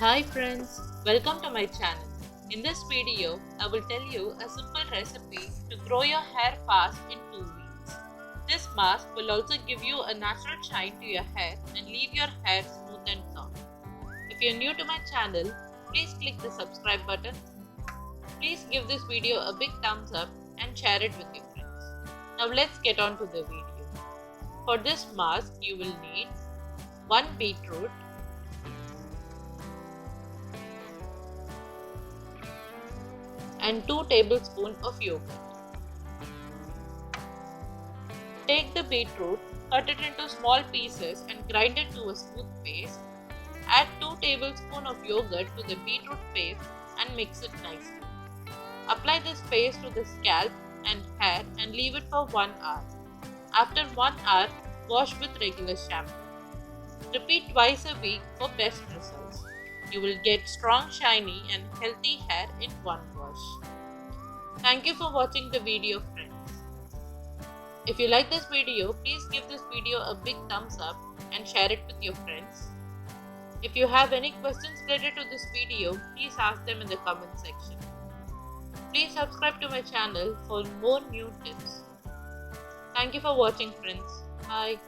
Hi friends, welcome to my channel. In this video, I will tell you a simple recipe to grow your hair fast in 2 weeks. This mask will also give you a natural shine to your hair and leave your hair smooth and soft. If you are new to my channel, please click the subscribe button. Please give this video a big thumbs up and share it with your friends. Now let's get on to the video. For this mask, you will need 1 beetroot, and 2 tablespoons of yogurt. Take the beetroot, cut it into small pieces and grind it to a smooth paste. Add 2 tablespoons of yogurt to the beetroot paste and mix it nicely. Apply this paste to the scalp and hair and leave it for 1 hour. After 1 hour, wash with regular shampoo. Repeat twice a week for best results. You will get strong, shiny and healthy hair in one wash. Thank you for watching the video, friends. If you like this video, please give this video a big thumbs up and share it with your friends. If you have any questions related to this video, please ask them in the comment section. Please subscribe to my channel for more new tips. Thank you for watching, friends. Bye.